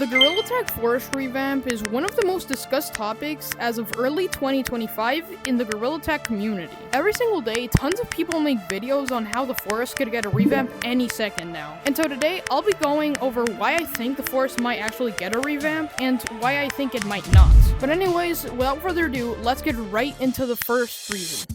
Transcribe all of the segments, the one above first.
The Gorilla Tag Forest revamp is one of the most discussed topics as of early 2025 in the Gorilla Tag community. Every single day, tons of people make videos on how the forest could get a revamp any second now. And so today, I'll be going over why I think the forest might actually get a revamp and why I think it might not. But anyways, without further ado, let's get right into the first reason.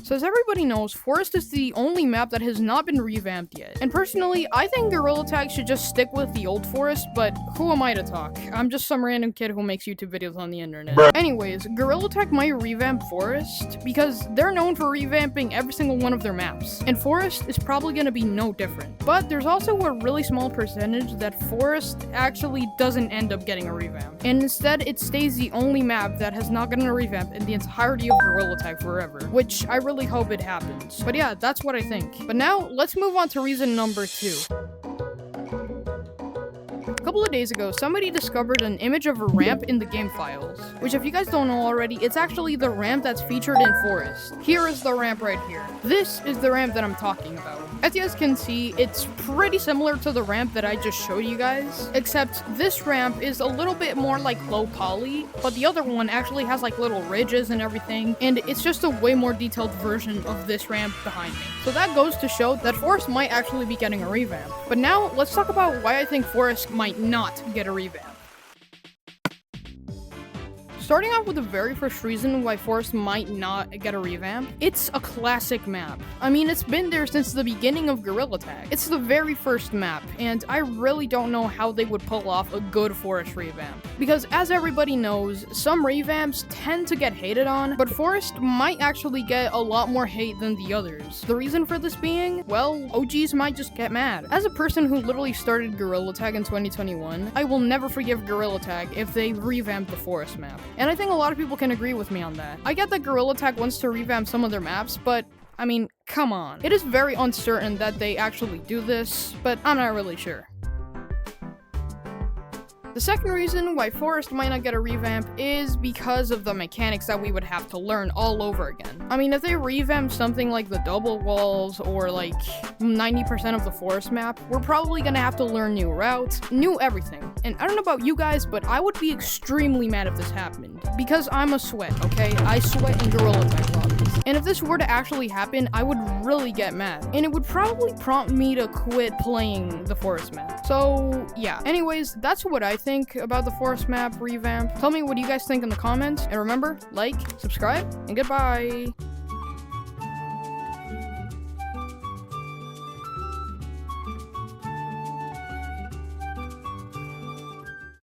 So as everybody knows, Forest is the only map that has not been revamped yet. And personally, I think Gorilla Tag should just stick with the old Forest, but who am I to talk? I'm just some random kid who makes YouTube videos on the internet. Anyways, Gorilla Tag might revamp Forest because they're known for revamping every single one of their maps. And Forest is probably going to be no different. But there's also a really small percentage that Forest actually doesn't end up getting a revamp. And instead, it stays the only map that has not gotten a revamp in the entirety of Gorilla Tag forever, which I really hope it happens. But yeah, that's what I think. But now, let's move on to reason number 2. A couple of days ago, somebody discovered an image of a ramp in the game files, which if you guys don't know already, it's actually the ramp that's featured in Forest. Here is the ramp right here. This is the ramp that I'm talking about. As you guys can see, it's pretty similar to the ramp that I just showed you guys, except this ramp is a little bit more like low poly, but the other one actually has like little ridges and everything, and it's just a way more detailed version of this ramp behind me. So that goes to show that Forest might actually be getting a revamp. But now, let's talk about why I think Forest might not get a revamp. Starting off with the very first reason why Forest might not get a revamp, it's a classic map. I mean, it's been there since the beginning of Gorilla Tag. It's the very first map, and I really don't know how they would pull off a good Forest revamp. Because as everybody knows, some revamps tend to get hated on, but Forest might actually get a lot more hate than the others. The reason for this being, well, OGs might just get mad. As a person who literally started Gorilla Tag in 2021, I will never forgive Gorilla Tag if they revamp the Forest map. And I think a lot of people can agree with me on that. I get that Gorilla Tag wants to revamp some of their maps, but I mean, come on. It is very uncertain that they actually do this, but I'm not really sure. The second reason why Forest might not get a revamp is because of the mechanics that we would have to learn all over again. I mean, if they revamp something like the double walls or like 90% of the Forest map, we're probably gonna have to learn new routes, new everything. And I don't know about you guys, but I would be extremely mad if this happened. Because I'm a sweat, okay? I sweat in Gorilla Tag lobbies. And if this were to actually happen, I would really get mad. And it would probably prompt me to quit playing the Forest map. So, yeah. Anyways, that's what I think about the Forest map revamp. Tell me what you guys think in the comments. And remember, like, subscribe, and goodbye.